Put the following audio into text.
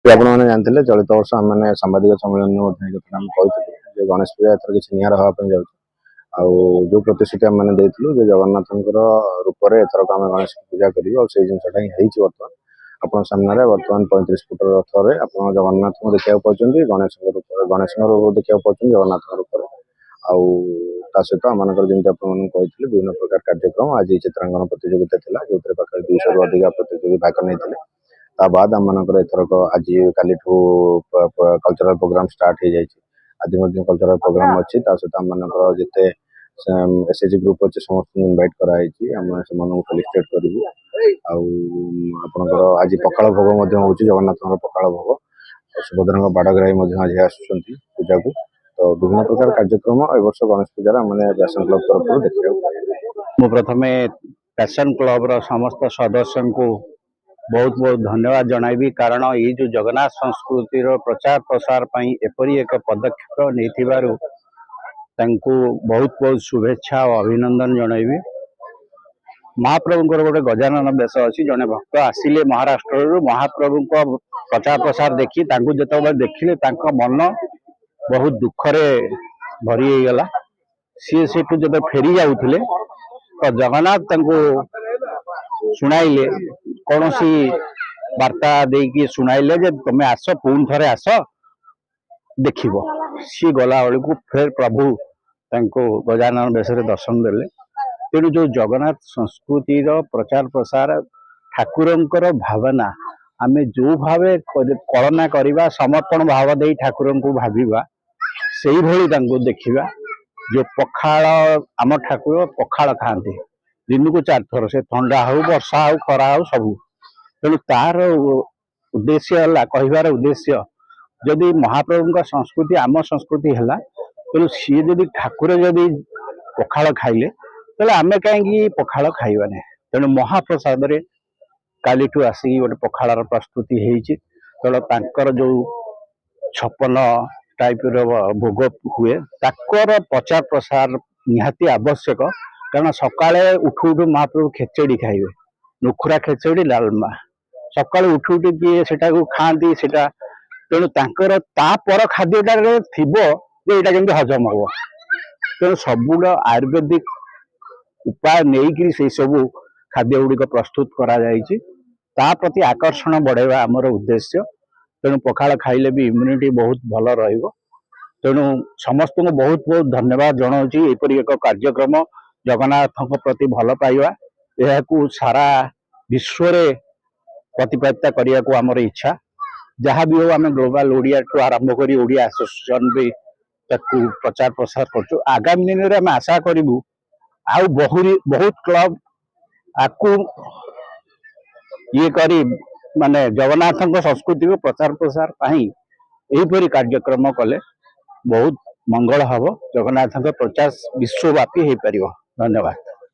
आपने जानते चलित वर्ष आम मैंने सांबादिक सम्मेलन कही गणेश पूजा एथर किसी निआर हाँपी जाऊँ जो प्रतिश्रुति आम मैंने जो जगन्नाथ रूप में एथरक आम गणेश पूजा करी जिनसा ही बर्तमान आप सामने बर्तमान 35 फुट रथ में आप जगन्नाथ को देखा पाँच गणेश रूप देखा पाँच जगन्नाथ रूप सहित आम जमी आपको विभिन्न प्रकार कार्यक्रम आज चित्रांकन प्रतियोगिता था जो पाखे 200 रु अधिक प्रतियोगी भाग नहीं बाद आम मनकर एथरक आज काली कल्चरल प्रोग्राम स्टार्ट हो जाए आज कल्चरल प्रोग्राम अच्छी सहित आम मनकर जिते एसएचजी ग्रुप अच्छे समस्त इनवाइट कराई फेलिस्टेट करूँ आपणकर आज पखाड़ भोग हो जगन्नाथ पखाड़ भोग सुभद्रा बाड़ग्राही आज आसुँच पूजा को तो विभिन्न प्रकार कार्यक्रम ए वर्ष गणेश पूजा मैंने पैशन क्लब तरफ देखा प्रथम पैशन क्लब समस्त सदस्य को बहुत बहुत धन्यवाद जनइबी कारण ये जो जगन्नाथ संस्कृतिर प्रचार प्रसार एपरी एक पदक्षेप नहीं बहुत बहुत शुभेच्छा और अभिनंदन जनइबी। महाप्रभुंर गोटे गजानन बेश अच्छी जड़े भक्त आसिले महाराष्ट्र महाप्रभु प्रचार प्रसार देखी जो देखिले मन बहुत दुखरे भरी गला सी सेठू जब फेरी जाऊे तो जगन्नाथ शुणाइले कौन सी वार्ता देकी शुणाइले जे तुम्हें आस पुणी थे आस देख सी गला बेलू फिर प्रभु गजानन बेश दर्शन देले तेणु जो जगन्नाथ संस्कृतिर प्रचार प्रसार ठाकुरंकर भावना आमे जो भाव कलना करवा समर्पण भाव दे ठाकुर को भाविबा से भली देखा जो पखाड़ आम ठाकुर पखाड़ खाते दिन को 4 थर से ठंडा हो वर्षा हो खरा हो सबू तेणु तार उद्देश्य है कहबार उद्देश्य जदि महाप्रभु का संस्कृति आम संस्कृति है तेणु सी जदि ठाकुर जदि पखाड़ खाइले तेल आम कहीं पखाड़ खाइबा नहीं तेणु महाप्रसाद काली आसिक गोटे पखाड़ प्रस्तुति होकर जो 56 टाइप भोग हुए ताकर प्रचार प्रसार निहाती आवश्यक कारण सकाळे उठू उठू महाप्रभु खेचेड़ी खाइबे नुखुरा खेचेड़ी डालमा सकाळे उठू उठू किए सेटा को खाती सेटा तेणु तांकर तापर खाद्यटार थिबो जे एटा केमती हजम हो तेणु सबुड आयुर्वेदिक उपाय नहीं से सबू खाद्य गुड़िक प्रस्तुत करा जायछि ता प्रति आकर्षण बढ़ेवा आमर उद्देश्य तेणु पखाड़ खाइले भी इम्यूनिटी बहुत भल रहिबो तेणु समस्त को बहुत बहुत धन्यवाद जनाऊँगी एपरी एक कार्यक्रम जगन्नाथ प्रति भल पाइबा यह सारा विश्व प्रतिपादिता करने को आमर इच्छा जहाँ भी हो आम ग्लोबल ओडिया ठू आरंभ कर ओडिया एसोसिएशन भी प्रचार प्रसार कर आगामी दिन में आम आशा करूँ आउ बहुत क्लब आपको ये करी माने जगन्नाथ संस्कृति को प्रचार प्रसार यहीपरी कार्यक्रम कले बहुत मंगल हम जगन्नाथ प्रचार विश्वव्यापी हो पार। धन्यवाद।